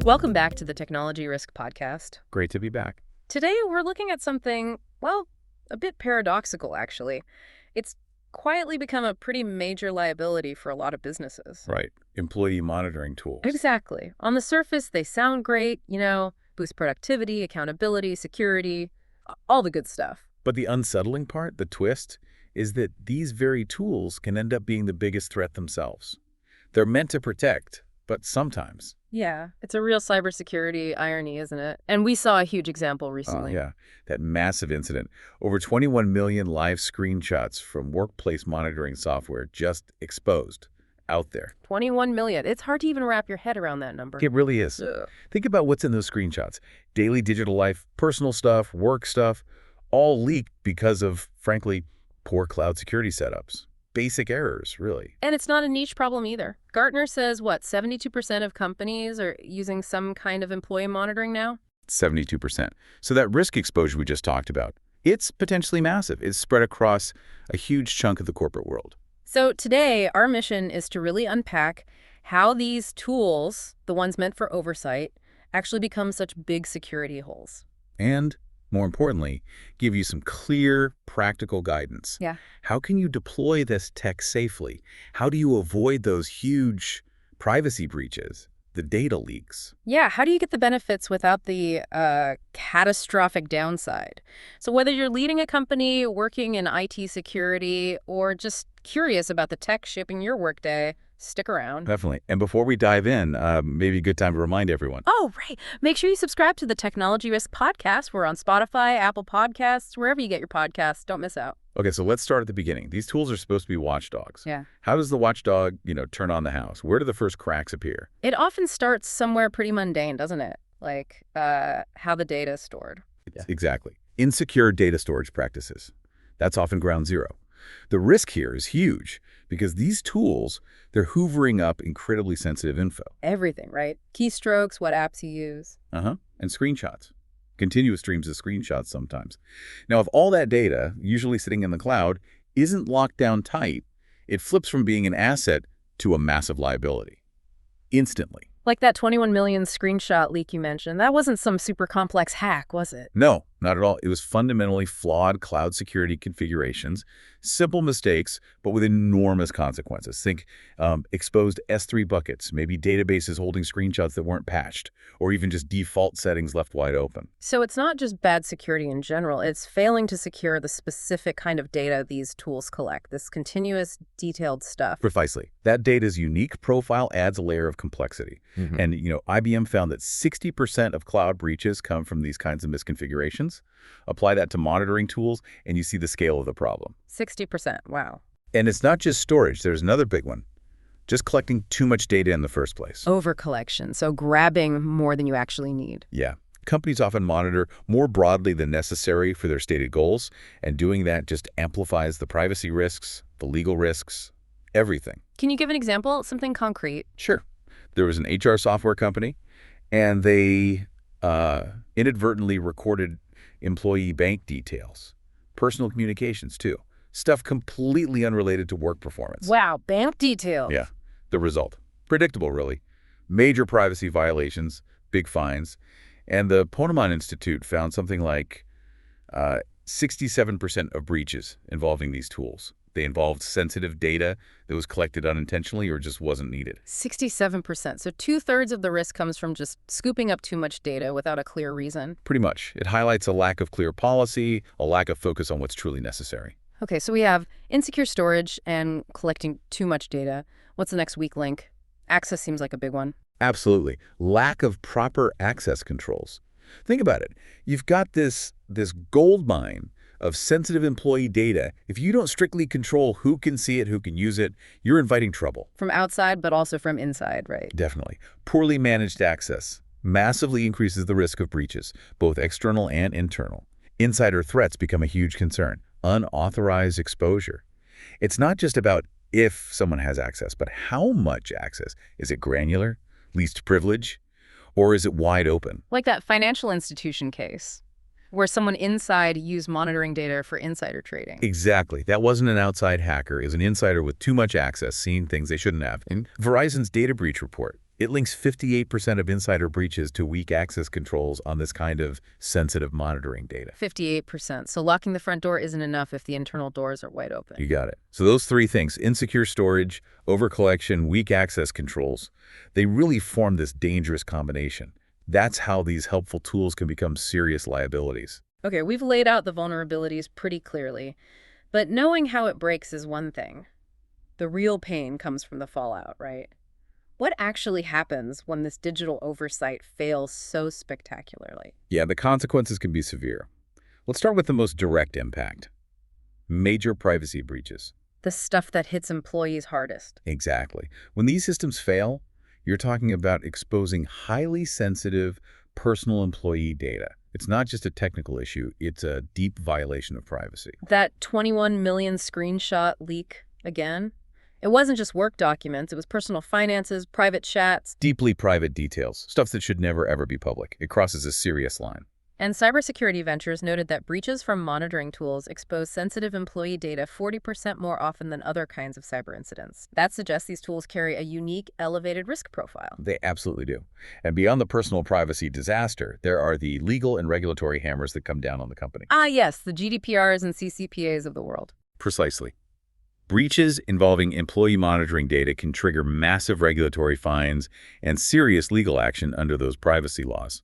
Welcome back to the Technology Risk Podcast. Great to be back. Today we're looking at something, well, a bit paradoxical, actually. It's quietly become a pretty major liability for a lot of businesses. Right. Employee monitoring tools. Exactly. On the surface, they sound great, boost productivity, accountability, security, all the good stuff. But the unsettling part, the twist, is that these very tools can end up being the biggest threat themselves. They're meant to protect, but sometimes. Yeah, it's a real cybersecurity irony, isn't it? And we saw a huge example recently. Yeah, that massive incident. Over 21 million live screenshots from workplace monitoring software just exposed out there. 21 million. It's hard to even wrap your head around that number. It really is. Ugh. Think about what's in those screenshots. Daily digital life, personal stuff, work stuff, all leaked because of, frankly, poor cloud security setups. Basic errors, really. And it's not a niche problem either. Gartner says, 72% of companies are using some kind of employee monitoring now? 72%. So that risk exposure we just talked about, it's potentially massive. It's spread across a huge chunk of the corporate world. So today, our mission is to really unpack how these tools, the ones meant for oversight, actually become such big security holes. And, more importantly, give you some clear, practical guidance. Yeah. How can you deploy this tech safely? How do you avoid those huge privacy breaches, the data leaks? Yeah, how do you get the benefits without the catastrophic downside? So whether you're leading a company, working in IT security, or just curious about the tech shaping your workday, stick around. Definitely. And before we dive in, maybe a good time to remind everyone. Oh, right. Make sure you subscribe to the Technology Risk Podcast. We're on Spotify, Apple Podcasts, wherever you get your podcasts. Don't miss out. Okay, so let's start at the beginning. These tools are supposed to be watchdogs. Yeah. How does the watchdog, turn on the house? Where do the first cracks appear? It often starts somewhere pretty mundane, doesn't it? Like how the data is stored. Exactly. Insecure data storage practices. That's often ground zero. The risk here is huge because these tools, they're hoovering up incredibly sensitive info. Everything, right? Keystrokes, what apps you use. And screenshots. Continuous streams of screenshots sometimes. Now, if all that data, usually sitting in the cloud, isn't locked down tight, it flips from being an asset to a massive liability. Instantly. Like that 21 million screenshot leak you mentioned. That wasn't some super complex hack, was it? No, not at all. It was fundamentally flawed cloud security configurations, simple mistakes, but with enormous consequences. Think exposed S3 buckets, maybe databases holding screenshots that weren't patched, or even just default settings left wide open. So it's not just bad security in general. It's failing to secure the specific kind of data these tools collect, this continuous, detailed stuff. Precisely. That data's unique profile adds a layer of complexity. And, IBM found that 60% of cloud breaches come from these kinds of misconfigurations. Apply that to monitoring tools, and you see the scale of the problem. 60%. Wow. And it's not just storage. There's another big one. Just collecting too much data in the first place. Overcollection. So grabbing more than you actually need. Yeah. Companies often monitor more broadly than necessary for their stated goals, and doing that just amplifies the privacy risks, the legal risks, everything. Can you give an example? Something concrete? Sure. There was an HR software company, and they inadvertently recorded employee bank details, personal communications too, stuff completely unrelated to work performance. Wow, bank details. Yeah, the result. Predictable, really. Major privacy violations, big fines, and the Ponemon Institute found something like 67% of breaches involving these tools. They involved sensitive data that was collected unintentionally or just wasn't needed. 67%. So 2/3 of the risk comes from just scooping up too much data without a clear reason. Pretty much. It highlights a lack of clear policy, a lack of focus on what's truly necessary. Okay, so we have insecure storage and collecting too much data. What's the next weak link? Access seems like a big one. Absolutely. Lack of proper access controls. Think about it. You've got this gold mine of sensitive employee data. If you don't strictly control who can see it, who can use it, you're inviting trouble. From outside, but also from inside, right? Definitely. Poorly managed access massively increases the risk of breaches, both external and internal. Insider threats become a huge concern. Unauthorized exposure. It's not just about if someone has access, but how much access. Is it granular, least privilege, or is it wide open? Like that financial institution case, where someone inside used monitoring data for insider trading. Exactly. That wasn't an outside hacker. It was an insider with too much access, seeing things they shouldn't have. In Verizon's data breach report, It links 58% of insider breaches to weak access controls on this kind of sensitive monitoring data. 58%. So locking the front door isn't enough if the internal doors are wide open. You got it. So those three things, insecure storage, overcollection, weak access controls, they really form this dangerous combination. That's how these helpful tools can become serious liabilities. Okay, we've laid out the vulnerabilities pretty clearly, but knowing how it breaks is one thing. The real pain comes from the fallout, right? What actually happens when this digital oversight fails so spectacularly? Yeah, the consequences can be severe. Let's start with the most direct impact. Major privacy breaches. The stuff that hits employees hardest. Exactly. When these systems fail, you're talking about exposing highly sensitive personal employee data. It's not just a technical issue, it's a deep violation of privacy. That 21 million screenshot leak again? It wasn't just work documents, it was personal finances, private chats. Deeply private details, stuff that should never ever be public. It crosses a serious line. And Cybersecurity Ventures noted that breaches from monitoring tools expose sensitive employee data 40% more often than other kinds of cyber incidents. That suggests these tools carry a unique, elevated risk profile. They absolutely do. And beyond the personal privacy disaster, there are the legal and regulatory hammers that come down on the company. Ah, yes, the GDPRs and CCPAs of the world. Precisely. Breaches involving employee monitoring data can trigger massive regulatory fines and serious legal action under those privacy laws.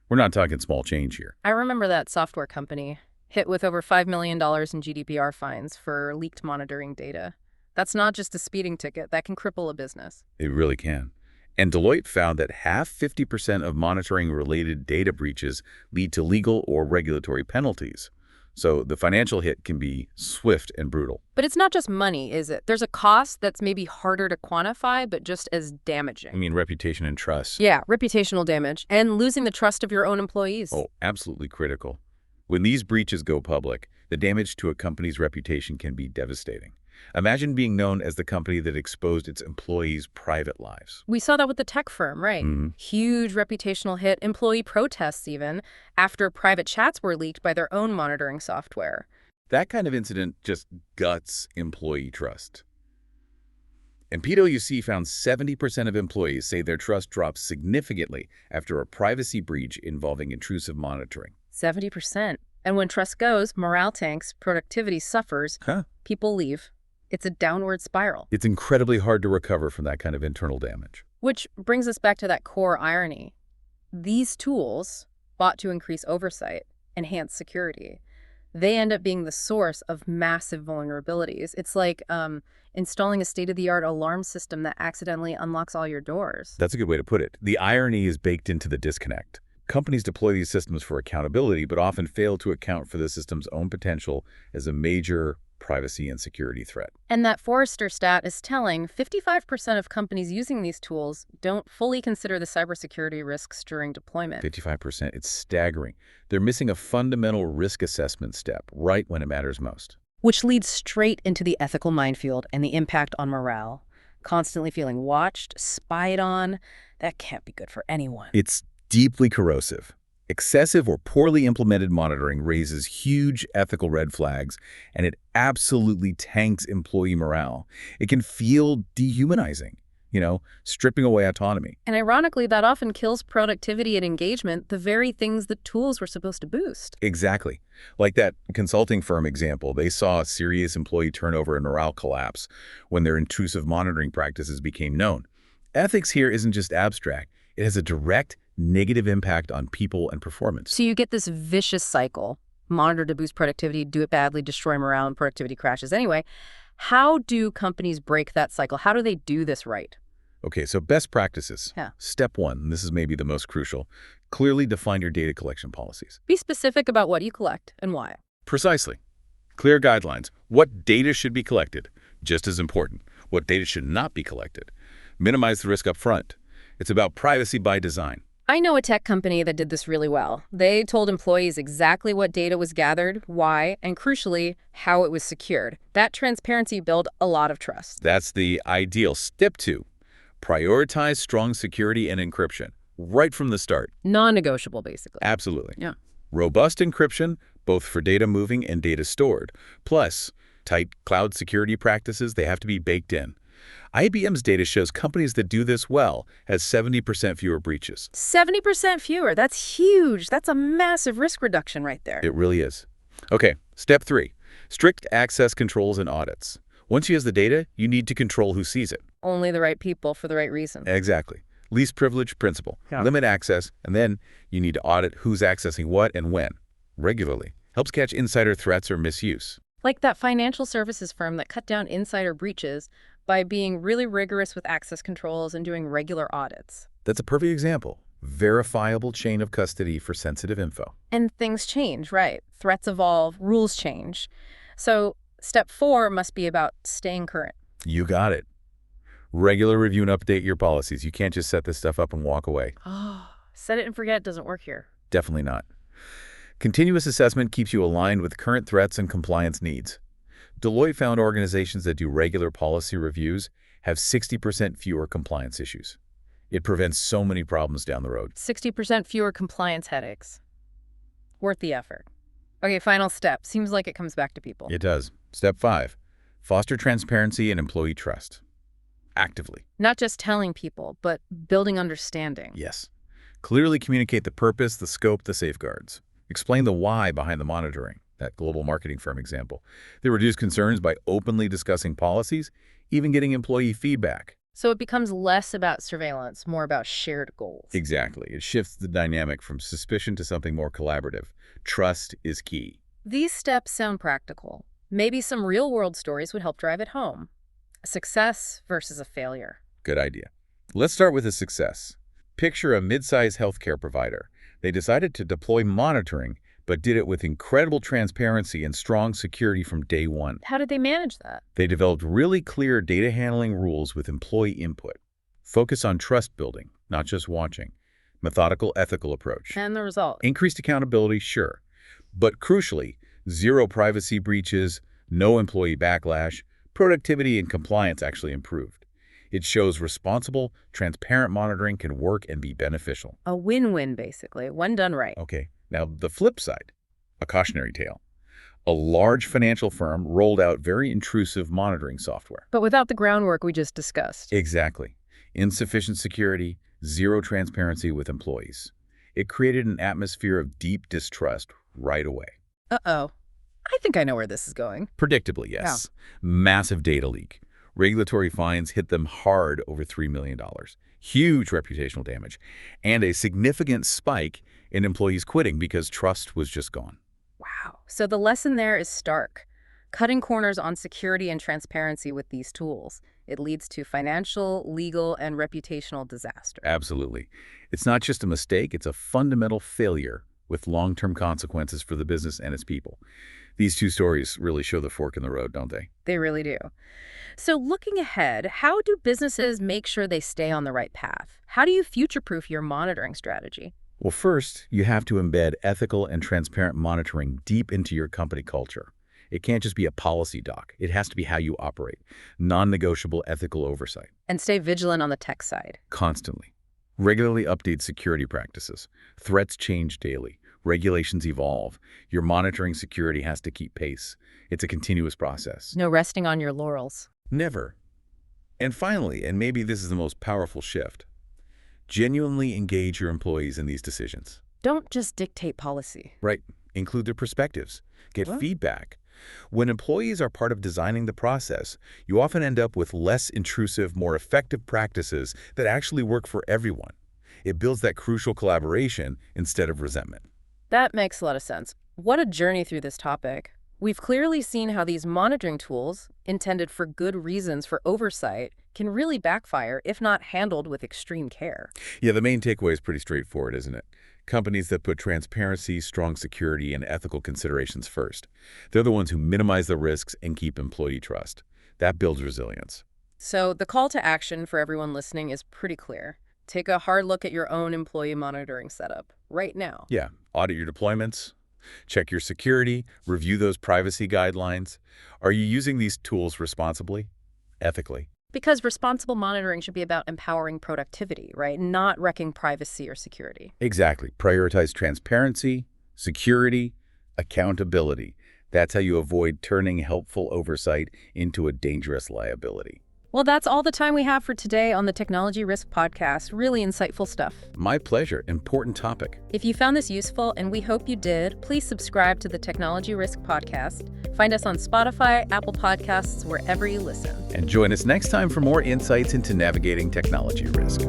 We're not talking small change here. I remember that software company hit with over $5 million in GDPR fines for leaked monitoring data. That's not just a speeding ticket. That can cripple a business. It really can. And Deloitte found that 50% of monitoring-related data breaches lead to legal or regulatory penalties. So the financial hit can be swift and brutal. But it's not just money, is it? There's a cost that's maybe harder to quantify, but just as damaging. I mean, reputation and trust. Yeah, reputational damage and losing the trust of your own employees. Oh, absolutely critical. When these breaches go public, the damage to a company's reputation can be devastating. Imagine being known as the company that exposed its employees' private lives. We saw that with the tech firm, right? Huge reputational hit, employee protests even, after private chats were leaked by their own monitoring software. That kind of incident just guts employee trust. And PwC found 70% of employees say their trust drops significantly after a privacy breach involving intrusive monitoring. 70%. And when trust goes, morale tanks, productivity suffers, people leave. It's a downward spiral. It's incredibly hard to recover from that kind of internal damage. Which brings us back to that core irony. These tools, bought to increase oversight, enhance security, they end up being the source of massive vulnerabilities. It's like installing a state-of-the-art alarm system that accidentally unlocks all your doors. That's a good way to put it. The irony is baked into the disconnect. Companies deploy these systems for accountability, but often fail to account for the system's own potential as a major privacy and security threat. And that Forrester stat is telling 55% of companies using these tools don't fully consider the cybersecurity risks during deployment. 55%. It's staggering. They're missing a fundamental risk assessment step right when it matters most. Which leads straight into the ethical minefield and the impact on morale. Constantly feeling watched, spied on, that can't be good for anyone. It's deeply corrosive. Excessive or poorly implemented monitoring raises huge ethical red flags, and it absolutely tanks employee morale. It can feel dehumanizing, stripping away autonomy. And ironically, that often kills productivity and engagement, the very things the tools were supposed to boost. Exactly. Like that consulting firm example, they saw serious employee turnover and morale collapse when their intrusive monitoring practices became known. Ethics here isn't just abstract. It has a direct negative impact on people and performance. So you get this vicious cycle. Monitor to boost productivity, do it badly, destroy morale, and productivity crashes. Anyway, how do companies break that cycle? How do they do this right? Okay, so best practices. Yeah. Step one, and this is maybe the most crucial, clearly define your data collection policies. Be specific about what you collect and why. Precisely. Clear guidelines. What data should be collected? Just as important. What data should not be collected? Minimize the risk up front. It's about privacy by design. I know a tech company that did this really well. They told employees exactly what data was gathered, why, and crucially, how it was secured. That transparency built a lot of trust. That's the ideal. Step two, prioritize strong security and encryption right from the start. Non-negotiable, basically. Absolutely. Yeah. Robust encryption, both for data moving and data stored. Plus, tight cloud security practices, they have to be baked in. IBM's data shows companies that do this well has 70% fewer breaches. 70% fewer. That's huge. That's a massive risk reduction right there. It really is. Okay, step 3. Strict access controls and audits. Once you have the data, you need to control who sees it. Only the right people for the right reason. Exactly. Least privilege principle. Yeah. Limit access, and then you need to audit who's accessing what and when. Regularly. Helps catch insider threats or misuse. Like that financial services firm that cut down insider breaches by being really rigorous with access controls and doing regular audits. That's a perfect example. Verifiable chain of custody for sensitive info. And things change, right? Threats evolve, rules change. So step 4 must be about staying current. You got it. Regular review and update your policies. You can't just set this stuff up and walk away. Oh, set it and forget doesn't work here. Definitely not. Continuous assessment keeps you aligned with current threats and compliance needs. Deloitte found organizations that do regular policy reviews have 60% fewer compliance issues. It prevents so many problems down the road. 60% fewer compliance headaches. Worth the effort. Okay, final step. Seems like it comes back to people. It does. Step 5. Foster transparency and employee trust. Actively. Not just telling people, but building understanding. Yes. Clearly communicate the purpose, the scope, the safeguards. Explain the why behind the monitoring, that global marketing firm example. They reduce concerns by openly discussing policies, even getting employee feedback. So it becomes less about surveillance, more about shared goals. Exactly. It shifts the dynamic from suspicion to something more collaborative. Trust is key. These steps sound practical. Maybe some real-world stories would help drive it home. A success versus a failure. Good idea. Let's start with a success. Picture a mid-sized healthcare provider. They decided to deploy monitoring, but did it with incredible transparency and strong security from day one. How did they manage that? They developed really clear data handling rules with employee input. Focus on trust building, not just watching. Methodical, ethical approach. And the result? Increased accountability, sure. But crucially, zero privacy breaches, no employee backlash, productivity and compliance actually improved. It shows responsible, transparent monitoring can work and be beneficial. A win-win, basically, when done right. Okay, now the flip side, a cautionary tale. A large financial firm rolled out very intrusive monitoring software. But without the groundwork we just discussed. Exactly. Insufficient security, zero transparency with employees. It created an atmosphere of deep distrust right away. Uh-oh. I think I know where this is going. Predictably, yes. Massive data leak. Regulatory fines hit them hard, over $3 million. Huge reputational damage. And a significant spike in employees quitting because trust was just gone. Wow. So the lesson there is stark. Cutting corners on security and transparency with these tools. It leads to financial, legal, and reputational disaster. Absolutely. It's not just a mistake, it's a fundamental failure with long-term consequences for the business and its people. These two stories really show the fork in the road, don't they? They really do. So looking ahead, how do businesses make sure they stay on the right path? How do you future-proof your monitoring strategy? Well, first, you have to embed ethical and transparent monitoring deep into your company culture. It can't just be a policy doc. It has to be how you operate. Non-negotiable ethical oversight. And stay vigilant on the tech side. Constantly. Regularly update security practices. Threats change daily. Regulations evolve. Your monitoring security has to keep pace. It's a continuous process. No resting on your laurels. Never. And finally, and maybe this is the most powerful shift, genuinely engage your employees in these decisions. Don't just dictate policy. Right. Include their perspectives. Get feedback. When employees are part of designing the process, you often end up with less intrusive, more effective practices that actually work for everyone. It builds that crucial collaboration instead of resentment. That makes a lot of sense. What a journey through this topic. We've clearly seen how these monitoring tools, intended for good reasons for oversight, can really backfire if not handled with extreme care. Yeah, the main takeaway is pretty straightforward, isn't it? Companies that put transparency, strong security, and ethical considerations first. They're the ones who minimize the risks and keep employee trust. That builds resilience. So the call to action for everyone listening is pretty clear. Take a hard look at your own employee monitoring setup right now. Yeah, audit your deployments. Check your security, review those privacy guidelines. Are you using these tools responsibly, ethically? Because responsible monitoring should be about empowering productivity, right? Not wrecking privacy or security. Exactly. Prioritize transparency, security, accountability. That's how you avoid turning helpful oversight into a dangerous liability. Well, that's all the time we have for today on the Technology Risk Podcast. Really insightful stuff. My pleasure. Important topic. If you found this useful, and we hope you did, please subscribe to the Technology Risk Podcast. Find us on Spotify, Apple Podcasts, wherever you listen. And join us next time for more insights into navigating technology risk.